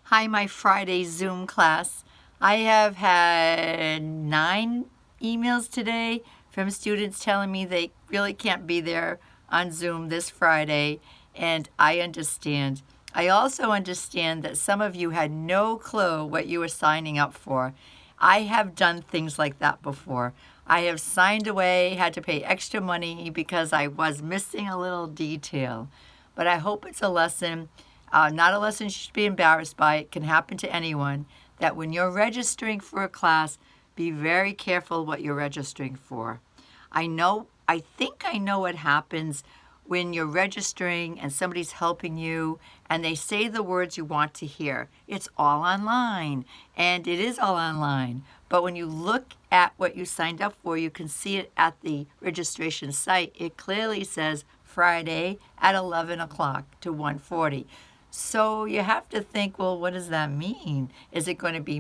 Hi, my Friday Zoom class. I have had 9 emails today from students telling me they really can't be there on Zoom this Friday, and I understand. I also understand that some of you had no clue what you were signing up for. I have done things like that before. I have signed away, had to pay extra money because I was missing a little detail. But I hope it's a lesson, not a lesson you should be embarrassed by. It can happen to anyone. That when you're registering for a class, be very careful what you're registering for. I think I know what happens when you're registering and somebody's helping you and they say the words you want to hear. It's all online, and it is all online. But when you look at what you signed up for, you can see it at the registration site. It clearly says Friday at 11 o'clock to 1:40. So you have to think, well, what does that mean? Is it going to be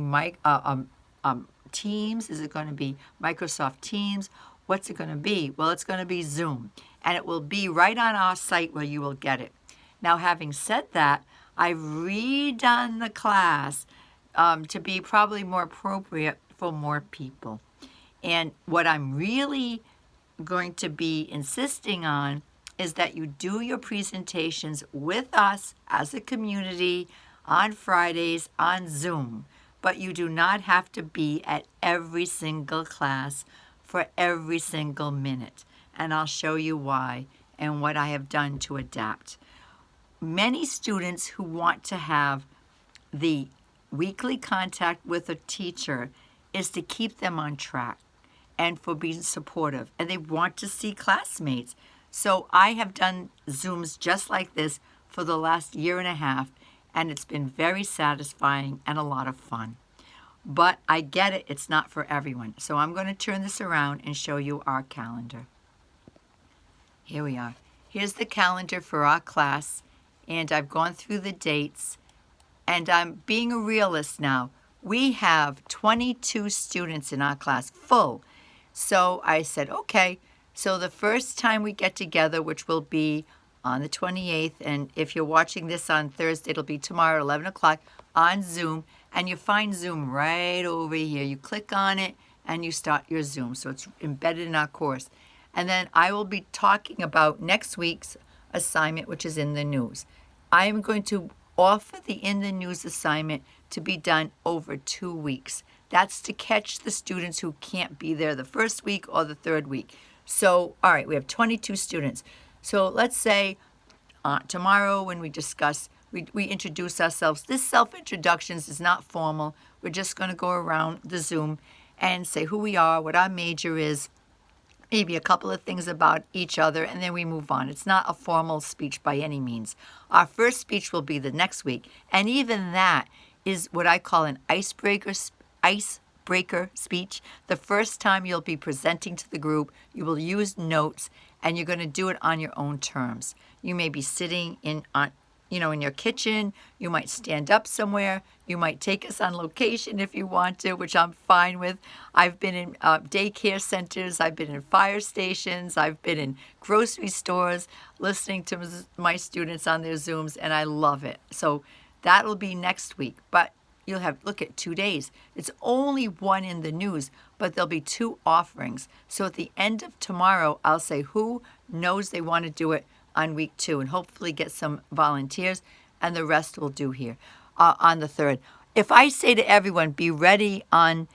Teams? Is it going to be Microsoft Teams? What's it going to be? Well, it's going to be Zoom, and it will be right on our site where you will get it. Now, having said that, I've redone the class to be probably more appropriate for more people. And what I'm really going to be insisting on is that you do your presentations with us as a community on Fridays on Zoom. But you do not have to be at every single class for every single minute. And I'll show you why and what I have done to adapt. Many students who want to have the weekly contact with a teacher is to keep them on track and for being supportive, and they want to see classmates. So I have done Zooms just like this for the last year and a half, and it's been very satisfying and a lot of fun. But I get it, it's not for everyone. So I'm going to turn this around and show you our calendar. Here we are. Here's the calendar for our class, and I've gone through the dates, and I'm being a realist now. We have 22 students in our class, full. So I said, okay, so the first time we get together, which will be on the 28th, and if you're watching this on Thursday, it'll be tomorrow at 11 o'clock on Zoom, and you find Zoom right over here. You click on it, and you start your Zoom, so it's embedded in our course. And then I will be talking about next week's assignment, which is in the news. I am going to offer the in the news assignment to be done over 2 weeks. That's to catch the students who can't be there the first week or the third week. So, all right, we have 22 students. So let's say tomorrow when we discuss, we introduce ourselves. This self-introductions is not formal. We're just going to go around the Zoom and say who we are, what our major is, maybe a couple of things about each other, and then we move on. It's not a formal speech by any means. Our first speech will be the next week, and even that is what I call an icebreaker speech. The first time you'll be presenting to the group, you will use notes, and you're going to do it on your own terms. You may be sitting in your kitchen. You might stand up somewhere. You might take us on location if you want to, which I'm fine with. I've been in daycare centers. I've been in fire stations. I've been in grocery stores listening to my students on their Zooms, and I love it. So that'll be next week. But you'll have, look at 2 days. It's only one in the news, but there'll be 2 offerings. So at the end of tomorrow, I'll say who knows they want to do it on week 2 and hopefully get some volunteers, and the rest will do here on the 3rd. If I say to everyone, be ready on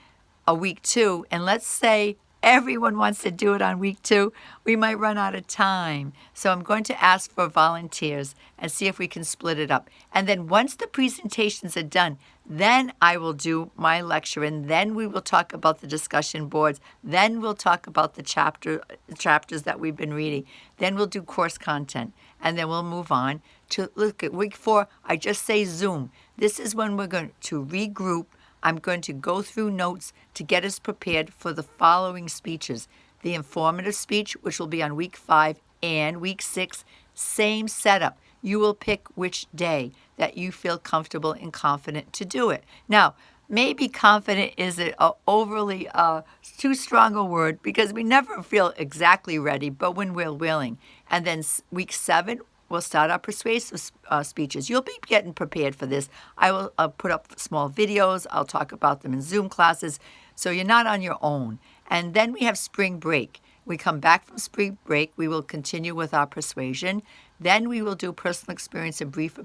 a week 2, and let's say everyone wants to do it on week 2, we might run out of time. So I'm going to ask for volunteers and see if we can split it up. And then once the presentations are done, then I will do my lecture, and then we will talk about the discussion boards. Then we'll talk about the chapters that we've been reading. Then we'll do course content, and then we'll move on to look at week 4. I just say Zoom. This is when we're going to regroup. I'm going to go through notes to get us prepared for the following speeches. The informative speech, which will be on week 5, and week 6, same setup. You will pick which day that you feel comfortable and confident to do it. Now, maybe confident is an overly too strong a word, because we never feel exactly ready, but when we're willing. And then week 7, we'll start our persuasive speeches. You'll be getting prepared for this. I will put up small videos. I'll talk about them in Zoom classes, so you're not on your own. And then we have spring break. We come back from spring break. We will continue with our persuasion. Then we will do personal experience and brief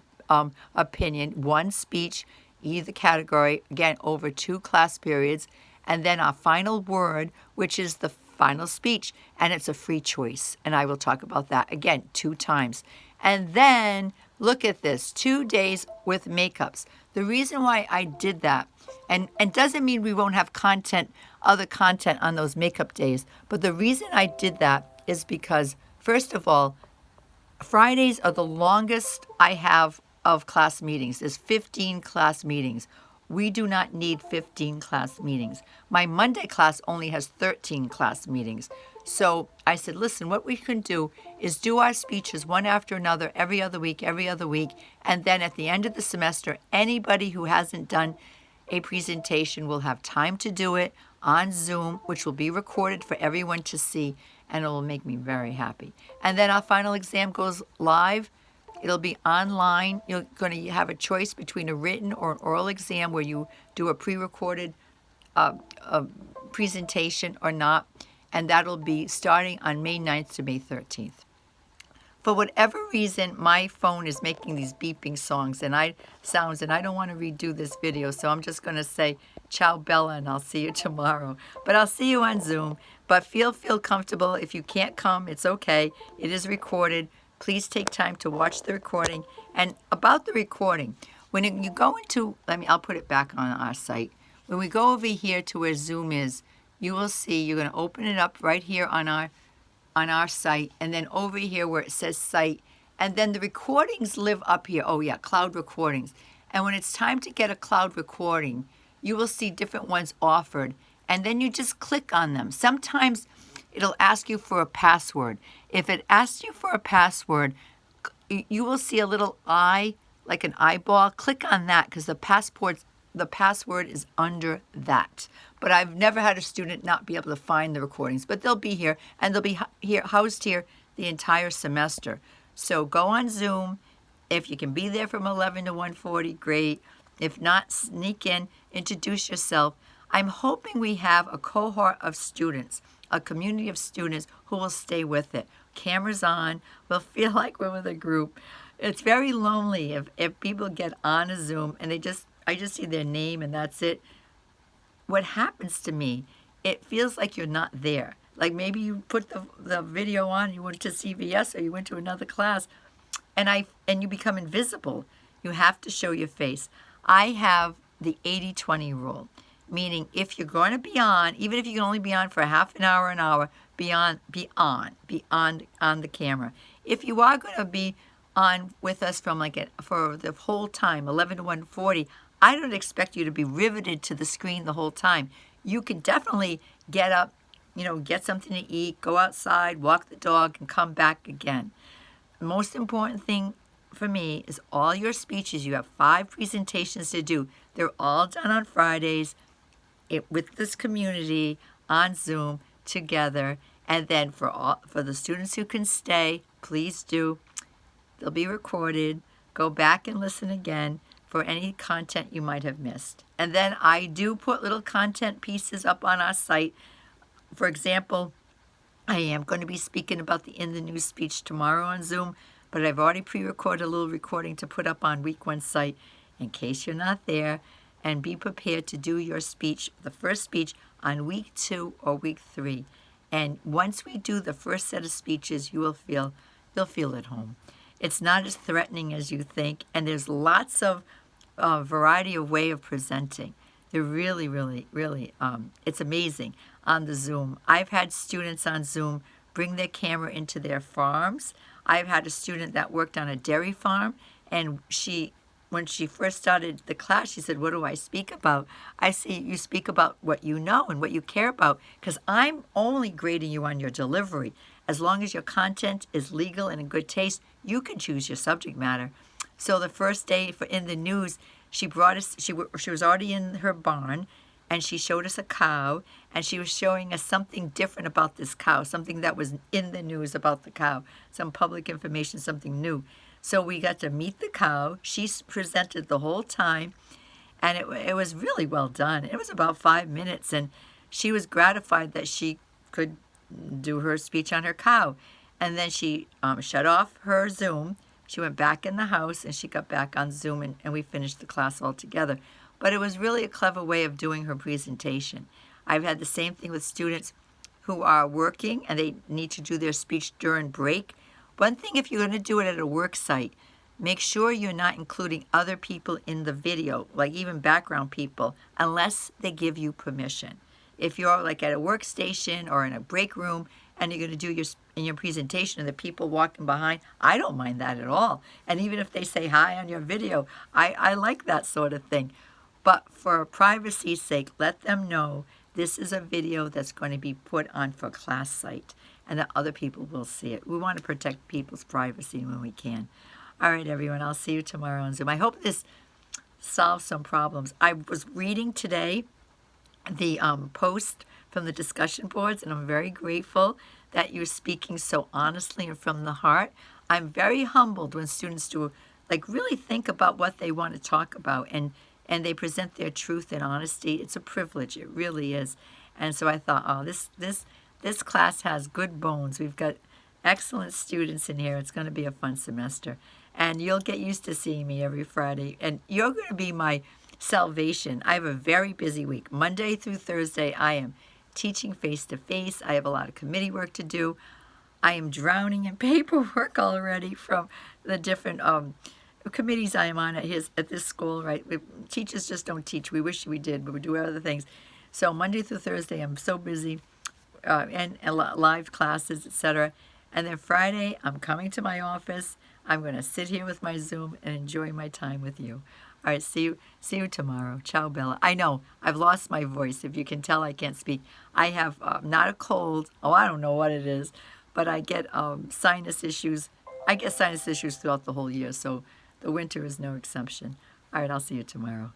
opinion, one speech, either category, again, over 2 class periods. And then our final word, which is the final speech, and it's a free choice. And I will talk about that again 2 times. And then look at this, 2 days with makeups. The reason why I did that, and doesn't mean we won't have other content on those makeup days, but the reason I did that is because, first of all, Fridays are the longest I have of class meetings. There's 15 class meetings. We do not need 15 class meetings. My Monday class only has 13 class meetings. So I said, listen, what we can do is do our speeches one after another every other week, and then at the end of the semester, anybody who hasn't done a presentation will have time to do it on Zoom, which will be recorded for everyone to see, and it will make me very happy. And then our final exam goes live. It'll be online. You're going to have a choice between a written or an oral exam where you do a pre-recorded presentation or not, and that'll be starting on May 9th to May 13th. For whatever reason, my phone is making these beeping sounds, and I don't want to redo this video, so I'm just going to say, ciao Bella, and I'll see you tomorrow. But I'll see you on Zoom. But feel comfortable. If you can't come, it's okay. It is recorded. Please take time to watch the recording. And about the recording, when you go into, I'll put it back on our site. When we go over here to where Zoom is, you will see, you're going to open it up right here on our site, and then over here where it says site, and then the recordings live up here. Oh yeah, cloud recordings. And when it's time to get a cloud recording, you will see different ones offered, and then you just click on them. Sometimes it'll ask you for a password. If it asks you for a password, you will see a little eye, like an eyeball. Click on that, because the password is under that. But I've never had a student not be able to find the recordings, but they'll be here, and they'll be housed here the entire semester. So go on Zoom. If you can be there from 11 to 1:40, great. If not, sneak in, introduce yourself. I'm hoping we have a cohort of students, a community of students who will stay with it. Cameras on, we'll feel like we're with a group. It's very lonely if people get on a Zoom and I just see their name and that's it. What happens to me, it feels like you're not there. Like maybe you put the video on, you went to CVS or you went to another class, and you become invisible. You have to show your face. I have the 80-20 rule, meaning if you're going to be on, even if you can only be on for a half an hour, be on the camera. If you are going to be on with us for the whole time, 11 to 1:40, I don't expect you to be riveted to the screen the whole time. You can definitely get up, get something to eat, go outside, walk the dog, and come back again. The most important thing for me is all your speeches. You have 5 presentations to do. They're all done on Fridays with this community on Zoom together. And then for the students who can stay, please do. They'll be recorded. Go back and listen again for any content you might have missed. And then I do put little content pieces up on our site. For example, I am going to be speaking about the In the News speech tomorrow on Zoom, but I've already pre-recorded a little recording to put up on week 1 site in case you're not there. And be prepared to do your speech, the first speech, on week 2 or week 3. And once we do the first set of speeches, you'll feel at home. It's not as threatening as you think, and there's lots of variety of way of presenting. They're really, really, really, it's amazing on the Zoom. I've had students on Zoom bring their camera into their farms. I've had a student that worked on a dairy farm, and when she first started the class, she said, "What do I speak about?" I say, "You speak about what you know and what you care about, because I'm only grading you on your delivery. As long as your content is legal and in good taste, you can choose your subject matter." So the first day In the News, she brought us, she was already in her barn, and she showed us a cow, and she was showing us something different about this cow, something that was in the news about the cow, some public information, something new. So we got to meet the cow. She presented the whole time, and it was really well done. It was about 5 minutes, and she was gratified that she could do her speech on her cow. And then she shut off her Zoom. She went back in the house, and she got back on Zoom, and we finished the class all together. But it was really a clever way of doing her presentation. I've had the same thing with students who are working, and they need to do their speech during break. One thing, if you're going to do it at a work site, make sure you're not including other people in the video, like even background people, unless they give you permission. If you're like at a workstation or in a break room and you're going to do your presentation and the people walking behind, I don't mind that at all. And even if they say hi on your video, I like that sort of thing. But for privacy's sake, let them know this is a video that's going to be put on for class site and that other people will see it. We want to protect people's privacy when we can. All right, everyone, I'll see you tomorrow on Zoom. I hope this solves some problems. I was reading today the post from the discussion boards, and I'm very grateful that you're speaking so honestly and from the heart. I'm very humbled when students do, like, really think about what they want to talk about, and they present their truth and honesty. It's a privilege. It really is. And so I thought, oh, this class has good bones. We've got excellent students in here. It's going to be a fun semester. And you'll get used to seeing me every Friday. And you're going to be my salvation. I have a very busy week. Monday through Thursday, I am teaching face-to-face. I have a lot of committee work to do. I am drowning in paperwork already from the different committees I am on at this school, right? Teachers just don't teach. We wish we did, but we do other things. So Monday through Thursday, I'm so busy, and live classes, etc. And then Friday, I'm coming to my office. I'm going to sit here with my Zoom and enjoy my time with you. All right, see you tomorrow. Ciao, Bella. I know, I've lost my voice. If you can tell, I can't speak. I have not a cold. Oh, I don't know what it is, but I get sinus issues. I get sinus issues throughout the whole year, so the winter is no exception. All right, I'll see you tomorrow.